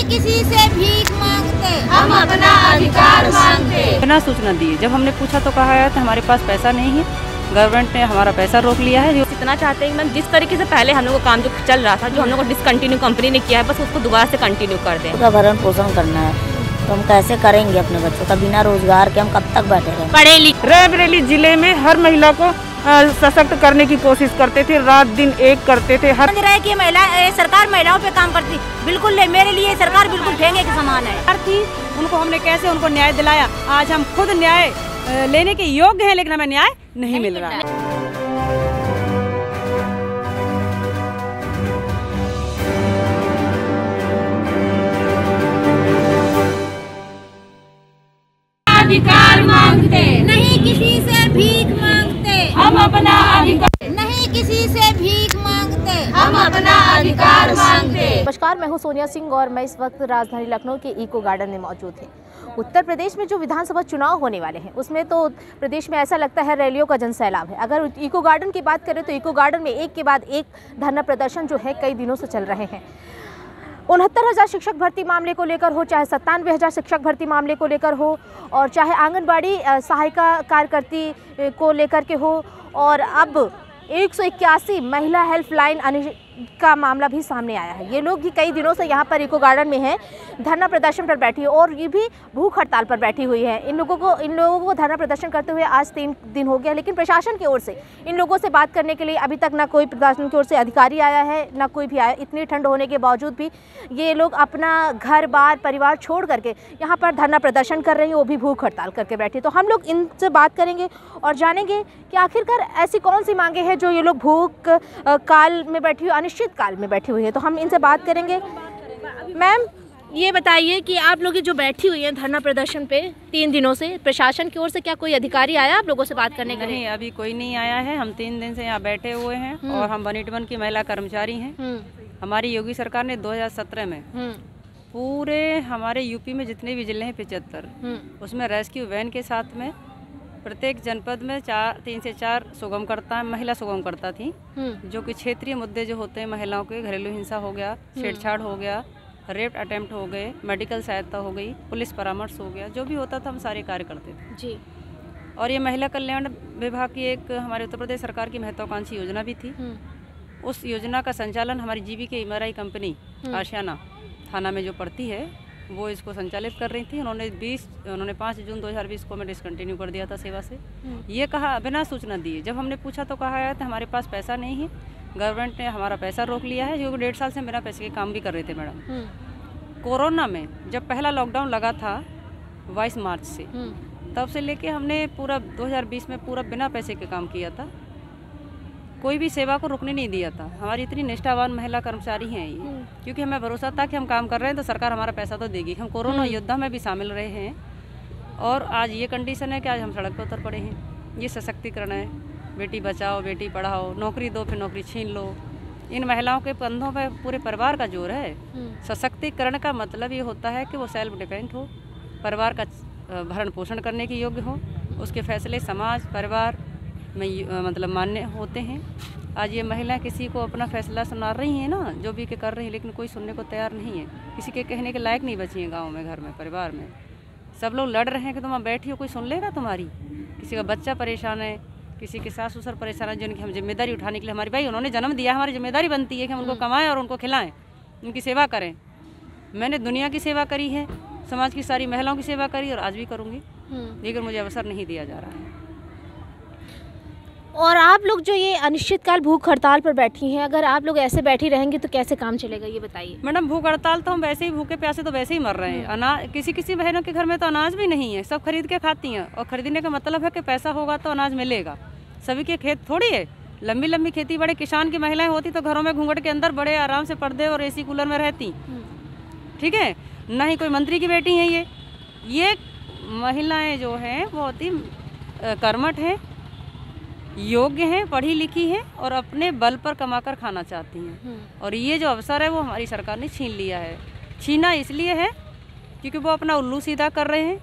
किसी से भीख मांगते, हम अपना अधिकार मांगते। बिना सूचना दिए जब हमने पूछा तो कहा है कि हमारे पास पैसा नहीं है, गवर्नमेंट ने हमारा पैसा रोक लिया है। इतना चाहते हैं कि जिस तरीके से पहले हम लोग का काम जो चल रहा था, जो हम लोग को डिसकंटिन्यू कंपनी ने किया है, बस उसको दोबारा से कंटिन्यू कर दें। उसका भरण पोषण करना है तो हम कैसे करेंगे अपने बच्चों का? बिना रोजगार के हम कब तक बैठे रहेंगे? पढ़े लिखे रायबरेली जिले में हर महिला को सशक्त करने की कोशिश करते थे, रात दिन एक करते थे। समझ रहे कि सरकार महिलाओं पे काम करती, बिल्कुल नहीं। मेरे लिए सरकार बिल्कुल ठेंगे के समान है। थी उनको हमने कैसे उनको न्याय दिलाया। आज हम खुद न्याय लेने के योग्य हैं, लेकिन हमें न्याय नहीं मिल रहा है। अधिकार मांगते, नहीं किसी से भीख मांगते, हम अपना अधिकार, नहीं किसी से भीख मांगते, हम अपना अधिकार मांगते। नमस्कार, मैं हूं सोनिया सिंह और मैं इस वक्त राजधानी लखनऊ के इको गार्डन में मौजूद हूं। उत्तर प्रदेश में जो विधानसभा चुनाव होने वाले हैं उसमें तो प्रदेश में ऐसा लगता है रैलियों का जनसैलाब है। अगर इको गार्डन की बात करें तो इको गार्डन में एक के बाद एक धरना प्रदर्शन जो है कई दिनों से चल रहे हैं। 69,000 शिक्षक भर्ती मामले को लेकर हो, चाहे 97,000 शिक्षक भर्ती मामले को लेकर हो, और चाहे आंगनबाड़ी सहायिका कार्यकर्ती को लेकर के हो, और अब 181 महिला हेल्पलाइन का मामला भी सामने आया है। ये लोग भी कई दिनों से यहाँ पर इको गार्डन में हैं, धरना प्रदर्शन पर बैठी है, और ये भी भूख हड़ताल पर बैठी हुई है। इन लोगों को धरना प्रदर्शन करते हुए आज 3 दिन हो गया, लेकिन प्रशासन की ओर से इन लोगों से बात करने के लिए अभी तक ना कोई प्रशासन की ओर से अधिकारी आया है, ना कोई भी आया। इतनी ठंड होने के बावजूद भी ये लोग अपना घर बार परिवार छोड़ करके यहाँ पर धरना प्रदर्शन कर रहे हैं, वो भी भूख हड़ताल करके बैठे। तो हम लोग इनसे बात करेंगे और जानेंगे कि आखिरकार ऐसी कौन सी मांगे हैं जो ये लोग भूख काल में बैठी हुई, अनिश्चित काल में बैठी हुई है। तो हम इनसे बात करेंगे। मैम, ये बताइए कि आप लोग जो बैठी हुई हैं धरना प्रदर्शन पे 3 दिनों से, प्रशासन की ओर से क्या कोई अधिकारी आया आप लोगों से बात करने के लिए? नहीं, अभी कोई नहीं आया है। हम 3 दिन से यहाँ बैठे हुए हैं और हम 1 की महिला कर्मचारी हैं। हमारी योगी सरकार ने 2017 में पूरे हमारे यूपी में जितने भी जिले हैं 75, उसमें रेस्क्यू वैन के साथ में प्रत्येक जनपद में 3 से 4 सुगमकर्ता महिला सुगमकर्ता थी, जो कि क्षेत्रीय मुद्दे जो होते हैं महिलाओं के, घरेलू हिंसा हो गया, छेड़छाड़ हो गया, रेप अटेम्प्ट हो गए, मेडिकल सहायता हो गई, पुलिस परामर्श हो गया, जो भी होता था हम सारे कार्य करते थे जी। और ये महिला कल्याण विभाग की एक हमारे उत्तर प्रदेश सरकार की महत्वाकांक्षी योजना भी थी। उस योजना का संचालन हमारी जीबीके MRI कंपनी आशियाना थाना में जो पड़ती है वो इसको संचालित कर रही थी। उन्होंने 5 जून 2020 को मैं डिसकंटिन्यू कर दिया था सेवा से। ये कहा बिना सूचना दिए। जब हमने पूछा तो कहा है कि हमारे पास पैसा नहीं है, गवर्नमेंट ने हमारा पैसा रोक लिया है, जो 1.5 साल से बिना पैसे के काम भी कर रहे थे मैडम। कोरोना में जब पहला लॉकडाउन लगा था 22 मार्च से, तब से लेके हमने पूरा 2020 में पूरा बिना पैसे के काम किया था, कोई भी सेवा को रुकने नहीं दिया था। हमारी इतनी निष्ठावान महिला कर्मचारी हैं ये, क्योंकि हमें भरोसा था कि हम काम कर रहे हैं तो सरकार हमारा पैसा तो देगी। हम कोरोना योद्धा में भी शामिल रहे हैं, और आज ये कंडीशन है कि आज हम सड़क पर उतर पड़े हैं। ये सशक्तिकरण है, बेटी बचाओ बेटी पढ़ाओ, नौकरी दो फिर नौकरी छीन लो। इन महिलाओं के कंधों पर पूरे परिवार का जोर है। सशक्तिकरण का मतलब ये होता है कि वो सेल्फ डिपेंड हो, परिवार का भरण पोषण करने के योग्य हो, उसके फैसले समाज परिवार में मतलब मान्य होते हैं। आज ये महिलाएं किसी को अपना फैसला सुना रही हैं ना, जो भी के कर रही हैं, लेकिन कोई सुनने को तैयार नहीं है। किसी के कहने के लायक नहीं बची हैं। गाँव में, घर में, परिवार में सब लोग लड़ रहे हैं कि तुम बैठी हो, कोई सुन लेगा तुम्हारी? किसी का बच्चा परेशान है, किसी के सास ससुर परेशान है, जिनकी हम जिम्मेदारी उठाने के लिए हमारी भाई उन्होंने जन्म दिया, हमारी जिम्मेदारी बनती है कि हम उनको कमाएं और उनको खिलाएं, उनकी सेवा करें। मैंने दुनिया की सेवा करी है, समाज की सारी महिलाओं की सेवा करी और आज भी करूँगी, लेकिन मुझे अवसर नहीं दिया जा रहा है। और आप लोग जो ये अनिश्चितकाल भूख हड़ताल पर बैठी हैं, अगर आप लोग ऐसे बैठी रहेंगी तो कैसे काम चलेगा, ये बताइए। मैडम, भूख हड़ताल तो हम वैसे ही भूखे प्यासे तो वैसे ही मर रहे हैं। अनाज किसी बहनों के घर में तो अनाज भी नहीं है, सब खरीद के खाती हैं, और खरीदने का मतलब है कि पैसा होगा तो अनाज मिलेगा। सभी के खेत थोड़ी है, लंबी लंबी खेती बड़े किसान की महिलाएं होती तो घरों में घूंघट के अंदर बड़े आराम से पर्दे और AC कूलर में रहती, ठीक है ना। ही कोई मंत्री की बेटी है ये महिलाएं जो हैं बहुत ही कर्मठ हैं, योग्य हैं, पढ़ी लिखी हैं और अपने बल पर कमाकर खाना चाहती हैं। और ये जो अवसर है वो हमारी सरकार ने छीन लिया है। छीना इसलिए है क्योंकि वो अपना उल्लू सीधा कर रहे हैं,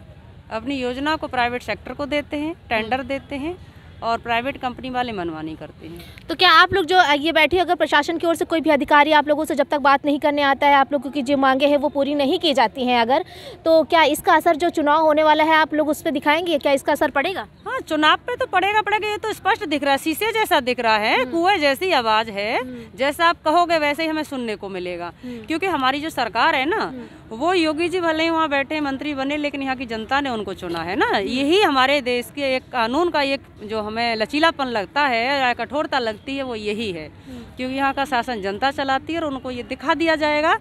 अपनी योजना को प्राइवेट सेक्टर को देते हैं, टेंडर देते हैं, और प्राइवेट कंपनी वाले मनमानी करते हैं। तो क्या आप लोग जो ये बैठे, अगर प्रशासन की ओर से कोई भी अधिकारी आप लोगों से जब तक बात नहीं करने आता है, आप लोगों की जो मांगे हैं वो पूरी नहीं की जाती हैं अगर, तो क्या इसका असर जो चुनाव होने वाला है आप लोग उस पर दिखाएंगे? क्या इसका असर पड़ेगा? हाँ, चुनाव पे तो पड़ेगा। ये तो स्पष्ट दिख रहा है, शीशे जैसा दिख रहा है, कुएं जैसी आवाज है। जैसा आप कहोगे वैसे ही हमें सुनने को मिलेगा। क्योंकि हमारी जो सरकार है ना, वो योगी जी भले ही वहाँ बैठे मंत्री बने, लेकिन यहाँ की जनता ने उनको चुना है ना। यही हमारे देश के एक कानून का एक जो हमें लचीलापन लगता है या कठोरता लगती है, वो यही है। क्योंकि यहाँ का शासन जनता चलाती है और उनको ये दिखा दिया जाएगा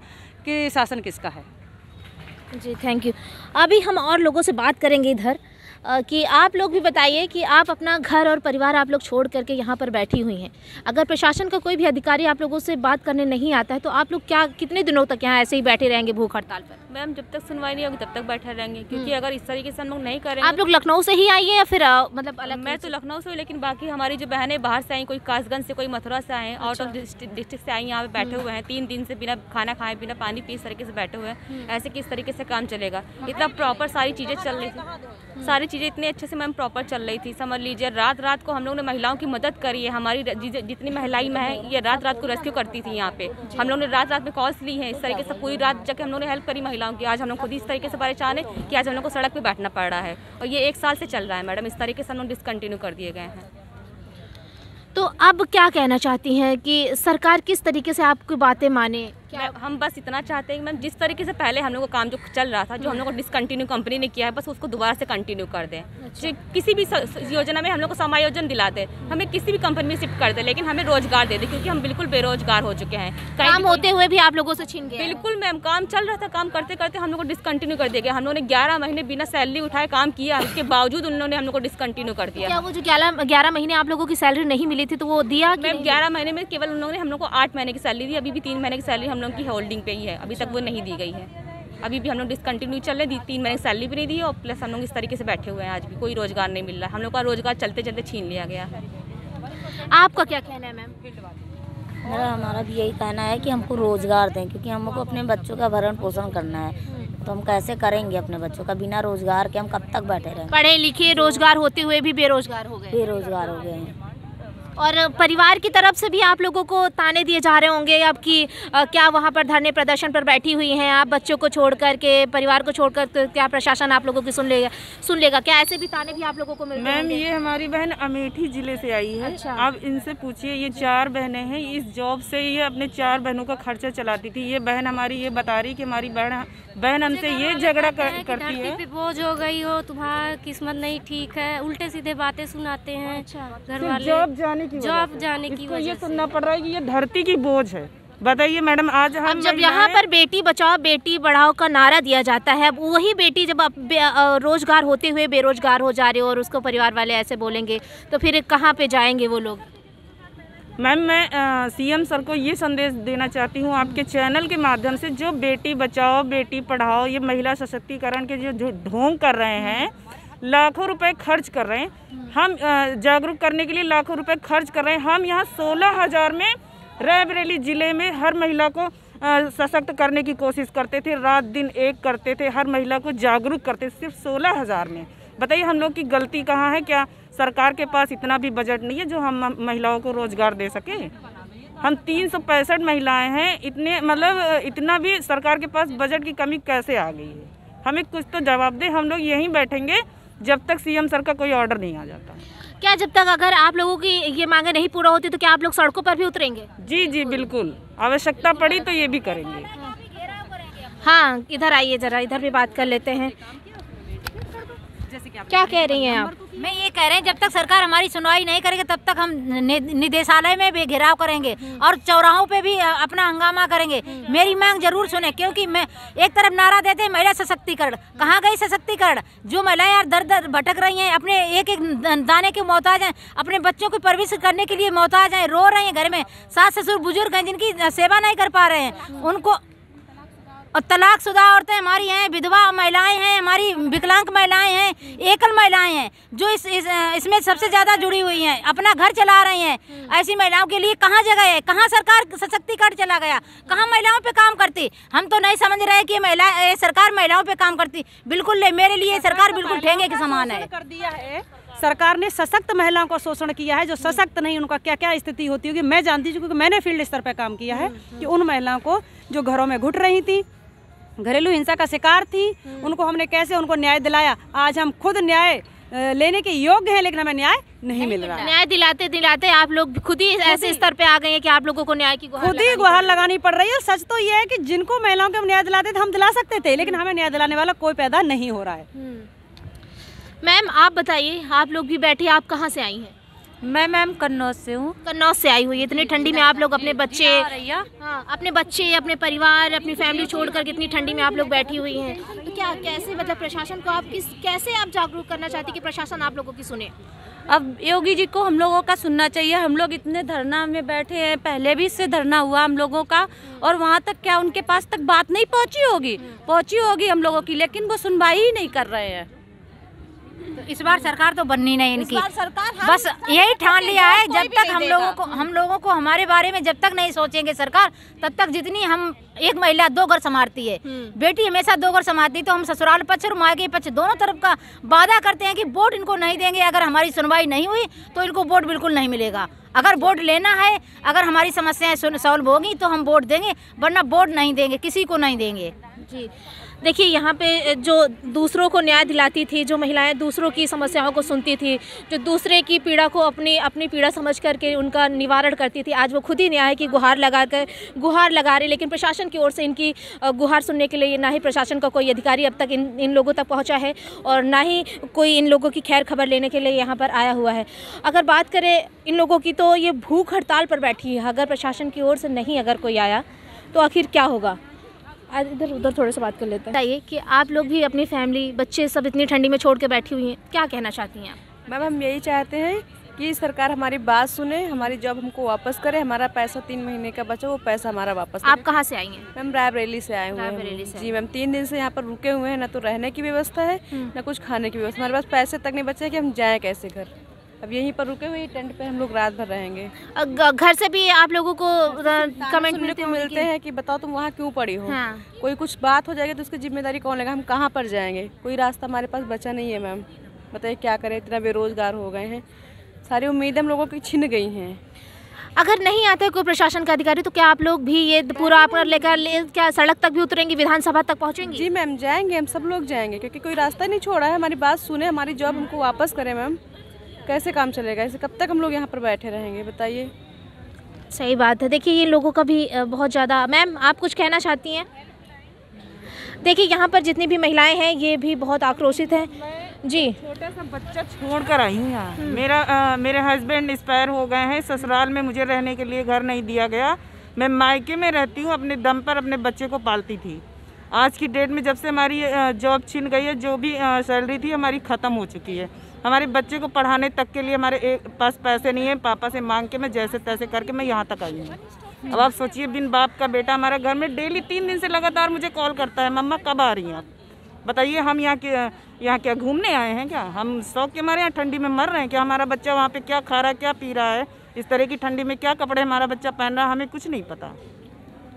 कि शासन किसका है। जी, थैंक यू। अभी हम और लोगों से बात करेंगे इधर कि आप लोग भी बताइए कि आप अपना घर और परिवार आप लोग छोड़ करके यहाँ पर बैठी हुई हैं। अगर प्रशासन का कोई भी अधिकारी आप लोगों से बात करने नहीं आता है तो आप लोग क्या कितने दिनों तक यहाँ ऐसे ही बैठे रहेंगे भूख हड़ताल पर? मैम, जब तक सुनवाई नहीं होगी तब तक बैठे रहेंगे, क्योंकि अगर इस तरीके से हम लोग नहीं करेंगे। आप लोग लखनऊ से ही आई हैं या फिर मतलब अलग? मैं तो लखनऊ से हूँ, लेकिन बाकी हमारी जो बहनें बाहर से आई, कोई कासगंज से, कोई मथुरा से आए, आउट ऑफ डिस्ट्रिक्ट से आई, यहाँ पे बैठे हुए हैं 3 दिन से बिना खाना खाए, बिना पानी पिए, इस तरीके से बैठे हुए हैं। ऐसे किस तरीके से काम चलेगा? इतना प्रॉपर सारी चीज़ें चल रही थी, सारी चीज़ें इतने अच्छे से मैम प्रॉपर चल रही थी। समझ लीजिए रात को हम लोग ने महिलाओं की मदद करी है। हमारी जितनी महिलाएं हैं ये रात को रेस्क्यू करती थी यहाँ पे। हम लोग ने रात में कॉल्स ली हैं, इस तरीके से पूरी रात जाके हम लोग ने हेल्प करी महिलाओं की। आज हम लोग खुद इस तरीके से परेशान है कि आज हम लोग को सड़क पे बैठना पड़ रहा है, और ये 1 साल से चल रहा है मैडम। इस तरीके से हम लोग डिसकंटिन्यू कर दिए गए हैं। तो अब क्या कहना चाहती हैं कि सरकार किस तरीके से आपकी बातें माने? हम बस इतना चाहते हैं कि मैम जिस तरीके से पहले हम लोग का काम जो चल रहा था, जो हम लोग को डिसकंटिन्यू कंपनी ने किया है, बस उसको दोबारा से कंटिन्यू कर दें। किसी भी योजना में हम लोग को समायोजन दिला दे, हमें किसी भी कंपनी में शिफ्ट कर दे, लेकिन हमें रोजगार दे दे, क्योंकि हम बिल्कुल बेरोजगार हो चुके हैं। काम होते हुए भी आप लोगों से छीन गए? बिल्कुल मैम, काम चल रहा था, काम करते करते हम लोग को डिसकंटिन्यू कर दिया गया। हम लोग ने 11 महीने बिना सैलरी उठाए काम किया, उसके बावजूद उन लोगों ने हम लोग को डिसकंटिन्यू कर दिया। क्या वो जो 11 महीने आप लोगों की सैलरी नहीं मिली थी तो वो दिया? मैम 11 महीने में केवल उन लोगों ने हम लोग को 8 महीने की सैलरी दी। अभी भी 3 महीने की सैलरी हम लोग की होल्डिंग पे है, अभी तक वो नहीं दी गई है। अभी भी हम लोग डिसकंटिन्यू चल रहे, 3 महीने सैलरी भी नहीं दी, और प्लस हम लोग इस तरीके से बैठे हुए हैं। आज भी कोई रोजगार नहीं मिल रहा है, हम लोग का रोजगार चलते चलते छीन लिया गया है। आपका क्या कहना है मैम? हमारा भी यही कहना है कि हमको रोजगार दें, क्योंकि हमको अपने बच्चों का भरण पोषण करना है। तो हम कैसे करेंगे अपने बच्चों का? बिना रोजगार के हम कब तक बैठे रहेंगे? पढ़े लिखे रोजगार होते हुए भी बेरोजगार हो गए। बेरोजगार हो गए हैं। और परिवार की तरफ से भी आप लोगों को ताने दिए जा रहे होंगे अब कि क्या वहाँ पर धरने प्रदर्शन पर बैठी हुई हैं आप बच्चों को छोड़ कर के, परिवार को छोड़कर, तो क्या प्रशासन आप लोगों की सुन लेगा? क्या ऐसे भी ताने भी आप लोगों को मिलते हैं? मैम, ये हमारी बहन अमेठी जिले से आई है। अच्छा। आप इनसे पूछिए, ये 4 बहनें हैं। इस जॉब से ये अपने 4 बहनों का खर्चा चलाती थी। ये बहन हमारी ये बता रही कि हमारी बहन हमसे ये झगड़ा करती है। पे बोझ हो गई हो, तुम्हारा किस्मत नहीं ठीक है, उल्टे सीधे बातें सुनाते हैं घर वाले। जॉब जाने की वजह ये सुनना पड़ रहा है कि ये धरती की बोझ है। बताइए मैडम, आज हम जब यहाँ पर बेटी बचाओ बेटी बढ़ाओ का नारा दिया जाता है, अब वही बेटी जब रोजगार होते हुए बेरोजगार हो जा रहे हो और उसको परिवार वाले ऐसे बोलेंगे तो फिर कहाँ पे जाएंगे वो लोग? मैम, मैं सीएम सर को ये संदेश देना चाहती हूँ आपके चैनल के माध्यम से, जो बेटी बचाओ बेटी पढ़ाओ ये महिला सशक्तिकरण के जो ढोंग कर रहे हैं, लाखों रुपए खर्च कर रहे हैं, हम जागरूक करने के लिए लाखों रुपए खर्च कर रहे हैं। हम यहाँ 16,000 में रायबरेली ज़िले में हर महिला को सशक्त करने की कोशिश करते थे, रात दिन एक करते थे, हर महिला को जागरूक करते थे, सिर्फ 16,000 में। बताइए हम लोग की गलती कहाँ है? क्या सरकार के पास इतना भी बजट नहीं है जो हम महिलाओं को रोजगार दे सके? हम 365 महिलाएं हैं, इतना भी सरकार के पास बजट की कमी कैसे आ गई है? हमें कुछ तो जवाब दे। हम लोग यहीं बैठेंगे जब तक सीएम सर का कोई ऑर्डर नहीं आ जाता। क्या जब तक अगर आप लोगों की ये मांगे नहीं पूरा होती तो क्या आप लोग सड़कों पर भी उतरेंगे? जी बिल्कुल, आवश्यकता पड़ी तो ये भी करेंगे। हाँ, इधर आइए जरा, इधर भी बात कर लेते हैं। क्या कह रही हैं आप? मैं ये कह रहे हैं जब तक सरकार हमारी सुनवाई नहीं करेगी तब तक हम निदेशालय में भी घेराव करेंगे और चौराहों पे भी अपना हंगामा करेंगे। मेरी मांग जरूर सुने, क्योंकि मैं एक तरफ नारा देते हैं महिला सशक्तिकरण, कहाँ गई सशक्तिकरण? जो महिलाएं यार दर दर भटक रही हैं, अपने एक एक दाने के मोहताज हैं, अपने बच्चों की परवरिश करने के लिए मोहताज हैं, रो रहे हैं घर में, सास ससुर बुजुर्ग हैं जिनकी सेवा नहीं कर पा रहे हैं, उनको और तलाकशुदा औरतें हमारी हैं, विधवा महिलाएं हैं, हमारी विकलांग महिलाएं हैं, एकल महिलाएं हैं जो इसमें सबसे ज़्यादा जुड़ी हुई हैं, अपना घर चला रही हैं। ऐसी महिलाओं के लिए कहाँ जगह है? कहाँ सरकार सशक्तिकरण चला गया? कहाँ महिलाओं पे काम करती? हम तो नहीं समझ रहे कि ये सरकार महिलाओं पे काम करती। बिल्कुल नहीं, मेरे लिए सरकार बिल्कुल ठेंगे के समान है। कर दिया है सरकार ने, सशक्त महिलाओं को शोषण किया है। जो सशक्त नहीं, उनका क्या क्या स्थिति होती होगी मैं जानती हूँ, क्योंकि मैंने फील्ड स्तर पर काम किया है कि उन महिलाओं को जो घरों में घुट रही थी, घरेलू हिंसा का शिकार थी, उनको हमने कैसे उनको न्याय दिलाया। आज हम खुद न्याय लेने के योग्य हैं, लेकिन हमें न्याय नहीं मिल रहा है। न्याय दिलाते दिलाते आप लोग खुद ही ऐसे स्तर पे आ गए हैं कि आप लोगों को न्याय की खुद ही गुहार लगानी पड़ रही है। सच तो ये है कि जिनको महिलाओं को हम न्याय दिलाते थे, हम दिला सकते थे, लेकिन हमें न्याय दिलाने वाला कोई पैदा नहीं हो रहा है। मैम आप बताइए, आप लोग भी बैठे, आप कहाँ से आई हैं? मैं मैम कन्नौज से हूँ। कन्नौज से आई हुई है। इतनी ठंडी में आप लोग अपने बच्चे, अपने बच्चे, अपने परिवार, अपनी फैमिली छोड़कर कितनी ठंडी में आप लोग बैठी हुई हैं, तो क्या कैसे मतलब प्रशासन को आप कैसे आप जागरूक करना चाहती कि प्रशासन आप लोगों की सुने? अब योगी जी को हम लोगों का सुनना चाहिए। हम लोग इतने धरना में बैठे हैं, पहले भी इससे धरना हुआ हम लोगों का, और वहाँ तक क्या उनके पास तक बात नहीं पहुँची होगी हम लोगों की, लेकिन वो सुनवाई ही नहीं कर रहे हैं। तो इस बार सरकार तो बननी नहीं इनकी, बस यही ठान लिया है। जब तक हम लोगों को हमारे बारे में जब तक नहीं सोचेंगे सरकार, तब तक जितनी हम एक महिला 2 घर संभालती है, बेटी हमेशा 2 घर संभालती, तो हम ससुराल पक्ष और मायके पक्ष दोनों तरफ का वादा करते हैं कि वोट इनको नहीं देंगे। अगर हमारी सुनवाई नहीं हुई तो इनको वोट बिल्कुल नहीं मिलेगा। अगर वोट लेना है, अगर हमारी समस्याएं सॉल्व होगी तो हम वोट देंगे, वरना वोट नहीं देंगे, किसी को नहीं देंगे। जी देखिए, यहाँ पे जो दूसरों को न्याय दिलाती थी, जो महिलाएं दूसरों की समस्याओं को सुनती थी, जो दूसरे की पीड़ा को अपनी पीड़ा समझ करके उनका निवारण करती थी, आज वो खुद ही न्याय की गुहार लगा रहे। लेकिन प्रशासन की ओर से इनकी गुहार सुनने के लिए ना ही प्रशासन का कोई अधिकारी अब तक इन लोगों तक पहुँचा है, और ना ही कोई इन लोगों की खैर खबर लेने के लिए यहाँ पर आया हुआ है। अगर बात करें इन लोगों की, तो ये भूख हड़ताल पर बैठी है। अगर प्रशासन की ओर से नहीं अगर कोई आया तो आखिर क्या होगा? इधर उधर थोड़ा सा बात कर लेते हैं। बताइए कि आप लोग भी अपनी फैमिली, बच्चे सब इतनी ठंडी में छोड़ के बैठी हुई हैं, क्या कहना चाहती हैं आप? मैम हम यही चाहते हैं कि सरकार हमारी बात सुने, हमारी जॉब हमको वापस करे, हमारा पैसा 3 महीने का बचा वो पैसा हमारा वापस करे। आप कहाँ से आई हैं? मैम रायबरेली से आए हुए हैं। जी मैम 3 दिन से यहाँ पर रुके हुए हैं, ना तो रहने की व्यवस्था है ना कुछ खाने की व्यवस्था। हमारे पास पैसे तक नहीं बचे कि हम जाएँ कैसे घर। अब यहीं पर रुके हुए टेंट पे हम लोग रात भर रहेंगे। घर से भी आप लोगों को कमेंट मिलते हैं कि बताओ तुम वहाँ क्यों पड़ी हो। कोई कुछ बात हो जाएगी तो उसकी जिम्मेदारी कौन लेगा? हम कहाँ पर जाएंगे? कोई रास्ता हमारे पास बचा नहीं है। मैम बताइए क्या करें, इतना बेरोजगार हो गए हैं, सारी उम्मीदें हम लोगों की छिन गई हैं। अगर नहीं आते कोई प्रशासन का अधिकारी, तो क्या आप लोग भी ये पूरा अपना लेकर क्या सड़क तक भी उतरेंगी, विधानसभा तक पहुँचेंगी? जी मैम जाएंगे, हम सब लोग जाएंगे, क्योंकि कोई रास्ता नहीं छोड़ा है। हमारी बात सुने, हमारी जॉब हमको वापस करें। मैम कैसे काम चलेगा ऐसे? कब तक हम लोग यहाँ पर बैठे रहेंगे बताइए? सही बात है। देखिए ये लोगों का भी बहुत ज़्यादा। मैम आप कुछ कहना चाहती हैं? देखिए यहाँ पर जितनी भी महिलाएं हैं ये भी बहुत आक्रोशित हैं। जी छोटा सा बच्चा छोड़ कर आई हूँ यहाँ। मेरे हस्बैंड एक्सपायर हो गए हैं, ससुराल में मुझे रहने के लिए घर नहीं दिया गया। मैं मायके में रहती हूँ, अपने दम पर अपने बच्चे को पालती थी। आज की डेट में जब से हमारी जॉब छिन गई है, जो भी सैलरी थी हमारी ख़त्म हो चुकी है। हमारे बच्चे को पढ़ाने तक के लिए हमारे पास पैसे नहीं है। पापा से मांग के मैं जैसे तैसे करके मैं यहाँ तक आई हूँ। अब आप सोचिए, बिन बाप का बेटा हमारे घर में डेली 3 दिन से लगातार मुझे कॉल करता है, मम्मा कब आ रही हैं आप? बताइए हम यहाँ क्या घूमने आए हैं क्या? हम शौक के हमारे यहाँ ठंडी में मर रहे हैं क्या? हमारा बच्चा वहाँ पे क्या खा रहा है, क्या पी रहा है, इस तरह की ठंडी में क्या कपड़े हमारा बच्चा पहन रहा है, हमें कुछ नहीं पता।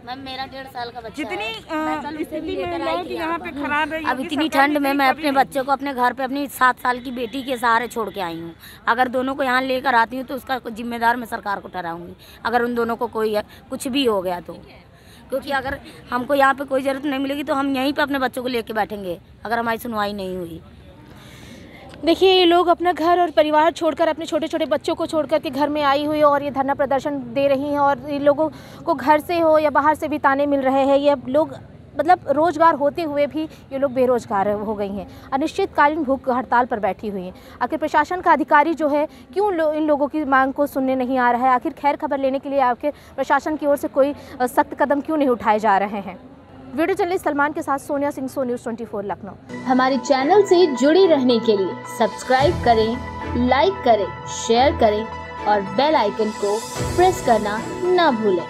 मैम मेरा 1.5 साल का बच्चा जितनी स्थिति में यहाँ पे खराब है। अब इतनी ठंड में मैं अपने बच्चे को अपने घर पे अपनी 7 साल की बेटी के सहारे छोड़ के आई हूँ। अगर दोनों को यहाँ लेकर आती हूँ तो उसका जिम्मेदार मैं सरकार को ठहराऊंगी, अगर उन दोनों को कोई कुछ भी हो गया तो। क्योंकि अगर हमको यहाँ पे कोई ज़रूरत नहीं मिलेगी तो हम यहीं पे अपने बच्चों को लेके बैठेंगे, अगर हमारी सुनवाई नहीं हुई। देखिए ये लोग अपना घर और परिवार छोड़कर, अपने छोटे छोटे बच्चों को छोड़कर के घर में आई हुई और ये धरना प्रदर्शन दे रही हैं, और इन लोगों को घर से हो या बाहर से भी ताने मिल रहे हैं। ये लोग मतलब रोज़गार होते हुए भी ये लोग बेरोजगार हो गई हैं, अनिश्चितकालीन भूख हड़ताल पर बैठी हुई हैं। आखिर प्रशासन का अधिकारी जो है क्यों इन लोगों की मांग को सुनने नहीं आ रहा है? आखिर खैर खबर लेने के लिए आखिर प्रशासन की ओर से कोई सख्त कदम क्यों नहीं उठाए जा रहे हैं? वीडियो जर्नलिस्ट सलमान के साथ सोनिया सिंह, सो न्यूज़ 24 लखनऊ। हमारे चैनल से जुड़ी रहने के लिए सब्सक्राइब करें, लाइक करें, शेयर करें और बेल आइकन को प्रेस करना ना भूलें।